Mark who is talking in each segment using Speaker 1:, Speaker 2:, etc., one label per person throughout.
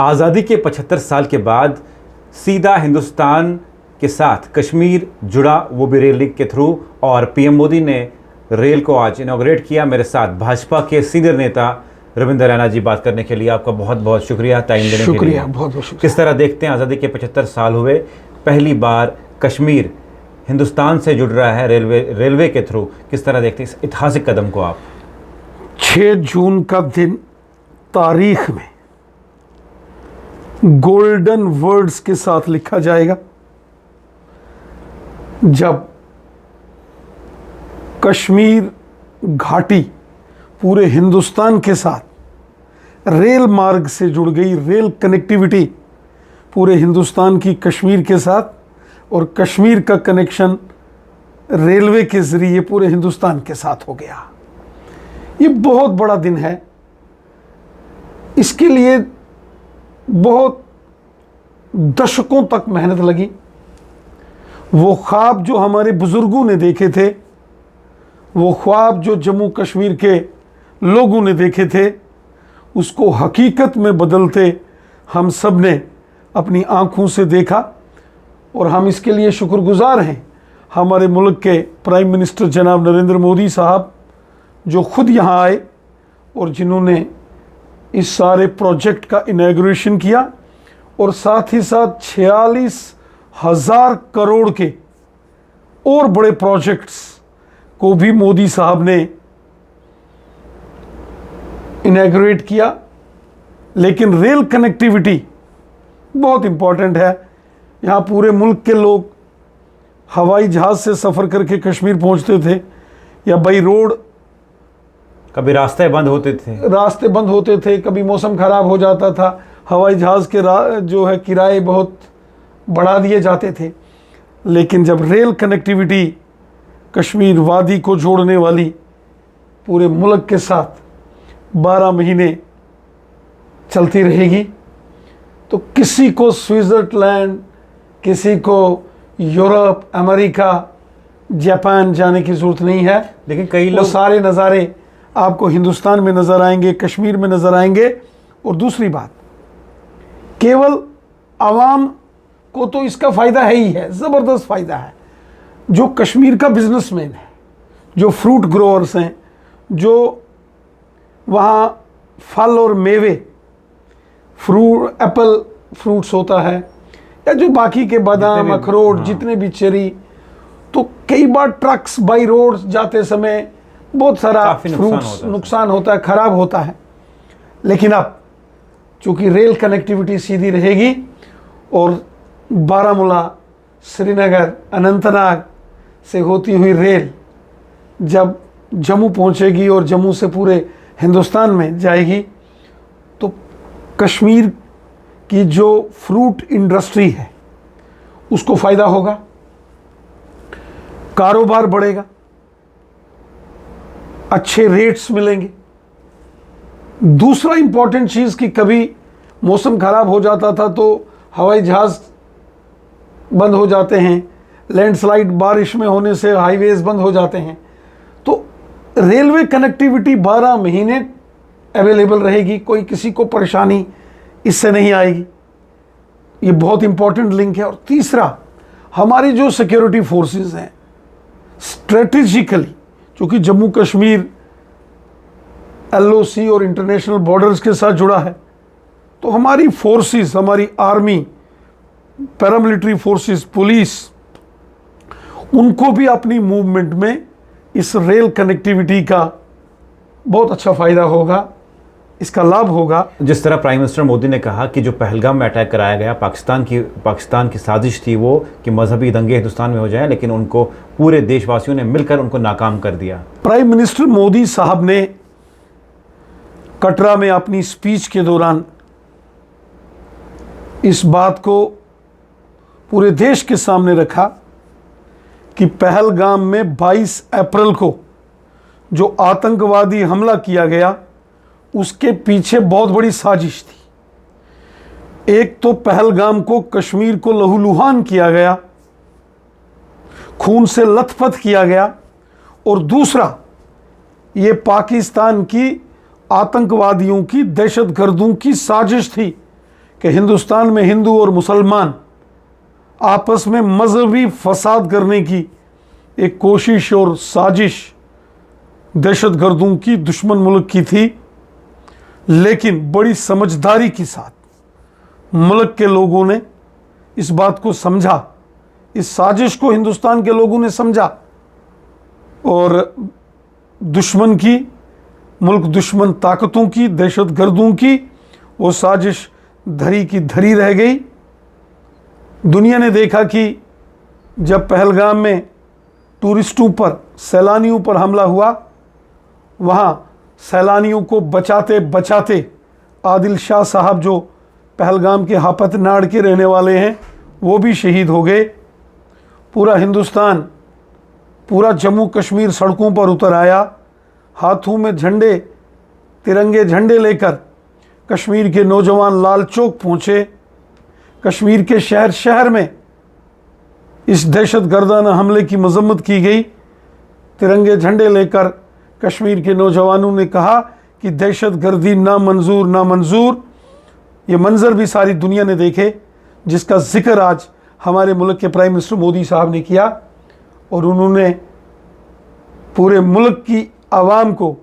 Speaker 1: आज़ादी के 75 साल के बाद सीधा हिंदुस्तान के साथ कश्मीर जुड़ा, वो भी रेल लिंक के थ्रू। और पीएम मोदी ने रेल को आज इनॉग्रेट किया। मेरे साथ भाजपा के सीनियर नेता रविंद्र रैना जी बात करने के लिए आपका बहुत बहुत शुक्रिया टाइम देने के लिए।
Speaker 2: शुक्रिया, बहुत बहुत शुक्रिया।
Speaker 1: किस तरह देखते हैं आज़ादी के 75 साल हुए, पहली बार कश्मीर हिंदुस्तान से जुड़ रहा है रेलवे के थ्रू, किस तरह देखते हैं इस ऐतिहासिक कदम को आप?
Speaker 2: 6 जून का दिन तारीख में गोल्डन वर्ड्स के साथ लिखा जाएगा, जब कश्मीर घाटी पूरे हिंदुस्तान के साथ रेल मार्ग से जुड़ गई। रेल कनेक्टिविटी पूरे हिंदुस्तान की कश्मीर के साथ, और कश्मीर का कनेक्शन रेलवे के ज़रिए पूरे हिंदुस्तान के साथ हो गया। ये बहुत बड़ा दिन है। इसके लिए बहुत दशकों तक मेहनत लगी। वो ख्वाब जो हमारे बुजुर्गों ने देखे थे, वो ख्वाब जो जम्मू कश्मीर के लोगों ने देखे थे, उसको हकीकत में बदलते हम सब ने अपनी आंखों से देखा। और हम इसके लिए शुक्रगुजार हैं हमारे मुल्क के प्राइम मिनिस्टर जनाब नरेंद्र मोदी साहब, जो खुद यहाँ आए और जिन्होंने इस सारे प्रोजेक्ट का इनॉग्रेशन किया। और साथ ही साथ 46,000 करोड़ के और बड़े प्रोजेक्ट्स को भी मोदी साहब ने इनॉग्रेट किया। लेकिन रेल कनेक्टिविटी बहुत इम्पॉर्टेंट है। यहाँ पूरे मुल्क के लोग हवाई जहाज़ से सफ़र करके कश्मीर पहुँचते थे, या बाई रोड।
Speaker 1: कभी रास्ते बंद होते थे, कभी मौसम ख़राब हो जाता था, हवाई जहाज़ के जो है किराए बहुत बढ़ा दिए जाते थे। लेकिन जब रेल कनेक्टिविटी कश्मीर वादी को जोड़ने वाली पूरे मुल्क के साथ 12 महीने चलती रहेगी, तो किसी को स्विट्ज़रलैंड, किसी को यूरोप, अमेरिका, जापान जाने की ज़रूरत नहीं है। लेकिन कई लोग,
Speaker 2: सारे नज़ारे आपको हिंदुस्तान में नज़र आएंगे, कश्मीर में नज़र आएंगे। और दूसरी बात, केवल आवाम को तो इसका फ़ायदा है ही है, ज़बरदस्त फ़ायदा है। जो कश्मीर का बिजनेसमैन है, जो फ्रूट ग्रोअर्स हैं, जो वहाँ फल और मेवे, एप्पल फ्रूट्स होता है, या जो बाकी के बादाम, अखरोट, जितने भी चेरी, तो कई बार ट्रक्स बाई रोड जाते समय बहुत सारा फ्रूट्स नुकसान होता है, ख़राब होता है। लेकिन अब चूँकि रेल कनेक्टिविटी सीधी रहेगी और बारामूला, श्रीनगर, अनंतनाग से होती हुई रेल जब जम्मू पहुँचेगी और जम्मू से पूरे हिंदुस्तान में जाएगी, तो कश्मीर की जो फ्रूट इंडस्ट्री है उसको फ़ायदा होगा, कारोबार बढ़ेगा, अच्छे रेट्स मिलेंगे। दूसरा इंपॉर्टेंट चीज़ कि कभी मौसम ख़राब हो जाता था तो हवाई जहाज़ बंद हो जाते हैं, लैंडस्लाइड बारिश में होने से हाईवेज़ बंद हो जाते हैं, तो रेलवे कनेक्टिविटी 12 महीने अवेलेबल रहेगी, कोई किसी को परेशानी इससे नहीं आएगी। ये बहुत इंपॉर्टेंट लिंक है। और तीसरा, हमारी जो सिक्योरिटी फोर्सेस हैं, स्ट्रेटेजिकली क्योंकि जम्मू कश्मीर LOC और इंटरनेशनल बॉर्डर्स के साथ जुड़ा है, तो हमारी फोर्सेस, हमारी आर्मी, पैरामिलिट्री फोर्सेस, पुलिस, उनको भी अपनी मूवमेंट में इस रेल कनेक्टिविटी का बहुत अच्छा फ़ायदा होगा, इसका लाभ होगा।
Speaker 1: जिस तरह प्राइम मिनिस्टर मोदी ने कहा कि जो पहलगाम में अटैक कराया गया, पाकिस्तान की साजिश थी वो कि मजहबी दंगे हिंदुस्तान में हो जाएं, लेकिन उनको पूरे देशवासियों ने मिलकर उनको नाकाम कर दिया।
Speaker 2: प्राइम मिनिस्टर मोदी साहब ने कटरा में अपनी स्पीच के दौरान इस बात को पूरे देश के सामने रखा कि पहलगाम में 22 अप्रैल को जो आतंकवादी हमला किया गया, उसके पीछे बहुत बड़ी साजिश थी। एक तो पहलगाम को, कश्मीर को लहूलुहान किया गया, खून से लथपथ किया गया, और दूसरा ये पाकिस्तान की आतंकवादियों की, दहशतगर्दों की साजिश थी कि हिंदुस्तान में हिंदू और मुसलमान आपस में मजहबी फसाद करने की एक कोशिश और साजिश दहशतगर्दों की, दुश्मन मुल्क की थी। लेकिन बड़ी समझदारी के साथ मुल्क के लोगों ने इस बात को समझा, इस साजिश को हिंदुस्तान के लोगों ने समझा और दुश्मन की, मुल्क दुश्मन ताकतों की, दहशतगर्दों की वो साजिश धरी की धरी रह गई। दुनिया ने देखा कि जब पहलगाम में टूरिस्टों पर, सैलानियों पर हमला हुआ, वहाँ सैलानियों को बचाते बचाते आदिल शाह साहब जो पहलगाम के हापत नाड़ के रहने वाले हैं वो भी शहीद हो गए। पूरा हिंदुस्तान, पूरा जम्मू कश्मीर सड़कों पर उतर आया, हाथों में झंडे, तिरंगे झंडे लेकर कश्मीर के नौजवान लाल चौक पहुँचे। कश्मीर के शहर शहर में इस दहशतगर्दाना हमले की मजम्मत की गई। तिरंगे झंडे लेकर कश्मीर के नौजवानों ने कहा कि दहशतगर्दी ना मंजूर, ना मंजूर। ये मंजर भी सारी दुनिया ने देखे, जिसका जिक्र आज हमारे मुल्क के प्राइम मिनिस्टर मोदी साहब ने किया और उन्होंने पूरे मुल्क की आवाम को,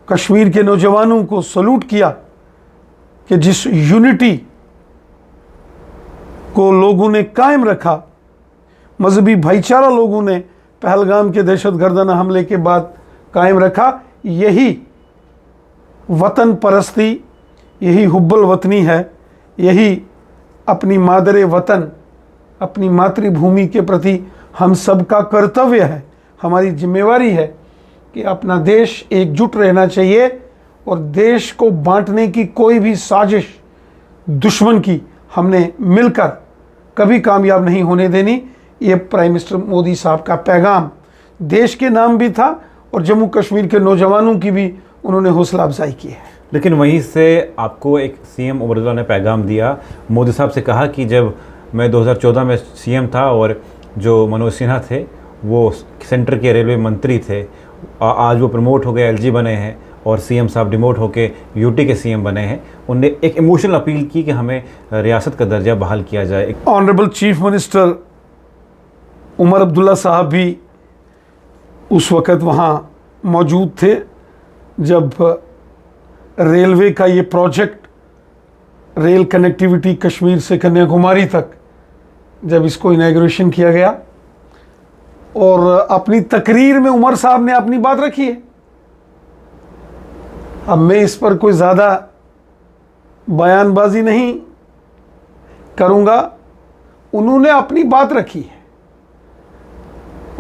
Speaker 2: कश्मीर के नौजवानों को सलूट किया कि जिस यूनिटी को लोगों ने कायम रखा, मजहबी भाईचारा लोगों ने पहलगाम के दहशतगर्दाना हमले के बाद कायम रखा, यही वतन परस्ती, यही हुब्बुल वतनी है, यही अपनी मादरे वतन, अपनी मातृभूमि के प्रति हम सबका कर्तव्य है, हमारी जिम्मेवारी है कि अपना देश एकजुट रहना चाहिए और देश को बांटने की कोई भी साजिश दुश्मन की हमने मिलकर कभी कामयाब नहीं होने देनी। ये प्राइम मिनिस्टर मोदी साहब का पैगाम देश के नाम भी था और जम्मू कश्मीर के नौजवानों की भी उन्होंने हौसला अफजाई की है।
Speaker 3: लेकिन वहीं से आपको एक सीएम उमर ने पैगाम दिया, मोदी साहब से कहा कि जब मैं 2014 में सीएम था और जो मनोज सिन्हा थे वो सेंटर के रेलवे मंत्री थे, आज वो प्रमोट हो गए, एलजी बने हैं और सीएम साहब डिमोट होके यूटी के सीएम बने हैं, उनने एक इमोशनल अपील की कि हमें रियासत का दर्जा बहाल किया जाए।
Speaker 2: Honourable chief minister Omar Abdullah साहब भी उस वक़्त वहाँ मौजूद थे जब रेलवे का ये प्रोजेक्ट, रेल कनेक्टिविटी कश्मीर से कन्याकुमारी तक, जब इसको इनॉग्रेशन किया गया और अपनी तकरीर में उमर साहब ने अपनी बात रखी है। अब मैं इस पर कोई ज़्यादा बयानबाजी नहीं करूँगा, उन्होंने अपनी बात रखी है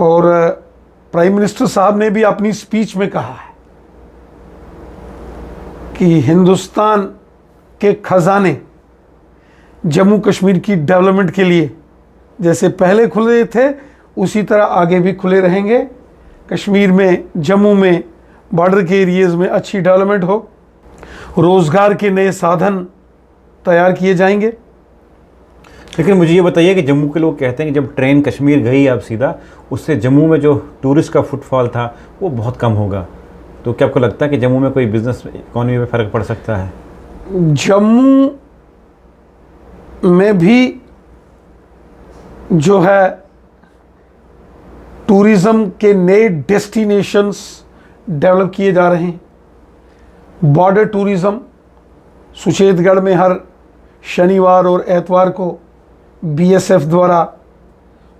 Speaker 2: और प्राइम मिनिस्टर साहब ने भी अपनी स्पीच में कहा है कि हिंदुस्तान के खजाने जम्मू कश्मीर की डेवलपमेंट के लिए जैसे पहले खुले थे उसी तरह आगे भी खुले रहेंगे। कश्मीर में, जम्मू में, बॉर्डर के एरियाज़ में अच्छी डेवलपमेंट हो, रोज़गार के नए साधन तैयार किए जाएंगे।
Speaker 3: लेकिन मुझे ये बताइए कि जम्मू के लोग कहते हैं कि जब ट्रेन कश्मीर गई अब सीधा, उससे जम्मू में जो टूरिस्ट का फुटफॉल था वो बहुत कम होगा, तो क्या आपको लगता है कि जम्मू में कोई बिजनेस इकॉनमी में फ़र्क पड़ सकता है?
Speaker 2: जम्मू में भी जो है टूरिज़्म के नए डेस्टिनेशंस डेवलप किए जा रहे हैं। बॉर्डर टूरिज़्म, सुचेतगढ़ में हर शनिवार और एतवार को बीएसएफ द्वारा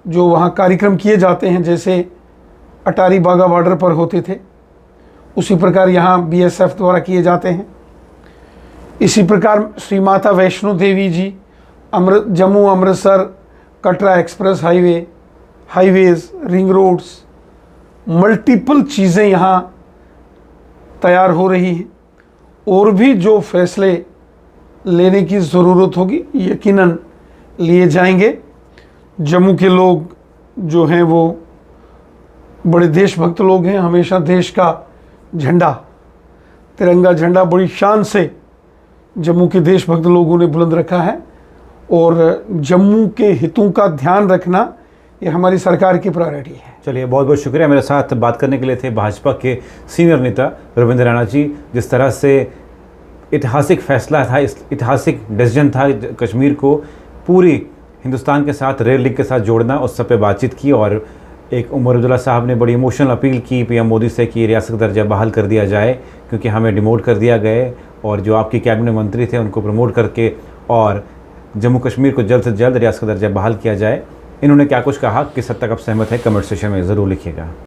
Speaker 2: जो वहाँ कार्यक्रम किए जाते हैं, जैसे अटारी बागा बॉर्डर पर होते थे, उसी प्रकार यहाँ बीएसएफ द्वारा किए जाते हैं। इसी प्रकार Shri Mata Vaishno Devi ji, Jammu Amritsar Katra express highways, ring roads, multiple चीज़ें यहाँ तैयार हो रही हैं और भी जो फैसले लेने की ज़रूरत होगी यकीनन लिए जाएंगे। जम्मू के लोग जो हैं वो बड़े देशभक्त लोग हैं, हमेशा देश का झंडा, तिरंगा झंडा बड़ी शान से जम्मू के देशभक्त लोगों ने बुलंद रखा है और जम्मू के हितों का ध्यान रखना ये हमारी सरकार की प्रायोरिटी है।
Speaker 3: चलिए, बहुत बहुत शुक्रिया। मेरे साथ बात करने के लिए थे भाजपा के सीनियर नेता रविंद्र रैना जी। जिस तरह से ऐतिहासिक फैसला था, इस ऐतिहासिक डिसीजन था कश्मीर को पूरी हिंदुस्तान के साथ रेल लिंक के साथ जोड़ना। उस सब पे बातचीत की और एक उमर अब्दुल्ला साहब ने बड़ी इमोशनल अपील की पीएम मोदी से कि रियासत का दर्जा बहाल कर दिया जाए, क्योंकि हमें डिमोट कर दिया गया और जो आपके कैबिनेट मंत्री थे उनको प्रमोट करके और जम्मू कश्मीर को जल्द से जल्द रियासत का दर्जा बहाल किया जाए। इन्होंने क्या कुछ कहा, किस हद तक आप सहमत हैं, कमेंट सेक्शन में ज़रूर लिखिएगा।